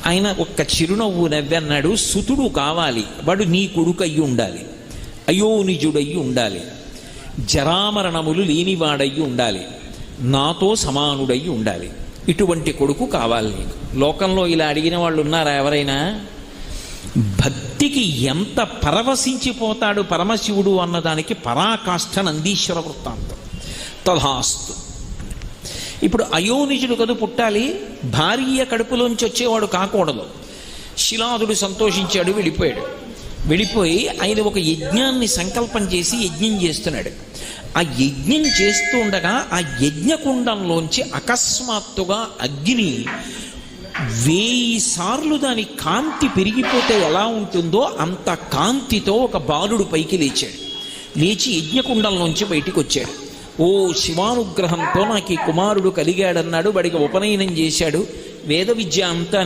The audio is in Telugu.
ఆయన ఒక్క చిరునవ్వు నవ్వి అన్నాడు, సుతుడు కావాలి, వాడు నీ కొడుకు అయ్యి ఉండాలి, అయోనిజుడయ్యి ఉండాలి, జరామరణములు లేనివాడయ్యి ఉండాలి, నాతో సమానుడయ్యి ఉండాలి, ఇటువంటి కొడుకు కావాలి నీకు. లోకంలో ఇలా అడిగిన వాళ్ళు ఉన్నారా ఎవరైనా? భక్తికి ఎంత పరవశించిపోతాడు పరమశివుడు అన్నదానికి పరాకాష్ఠ నందీశ్వర వృత్తాంతం. తథాస్తు. ఇప్పుడు అయోనిజుడు కదు పుట్టాలి, భార్య కడుపులోంచి వచ్చేవాడు కాకూడదు. శిలాదుడు సంతోషించాడు, వెళ్ళిపోయి ఆయన ఒక యజ్ఞాన్ని సంకల్పం చేసి యజ్ఞం చేస్తున్నాడు. ఆ యజ్ఞం చేస్తూ ఉండగా ఆ యజ్ఞకుండంలోంచి అకస్మాత్తుగా అగ్ని 1000 సార్లు దాని కాంతి పెరిగిపోతే ఎలా ఉంటుందో అంత కాంతితో ఒక బాలుడు పైకి లేచాడు. లేచి యజ్ఞకుండంలోంచి బయటికి వచ్చాడు. ఓ శివానుగ్రహంతో నాకు ఈ కుమారుడు కలిగాడన్నాడు. వాడికి ఉపనయనం చేశాడు. వేద విద్య అంతా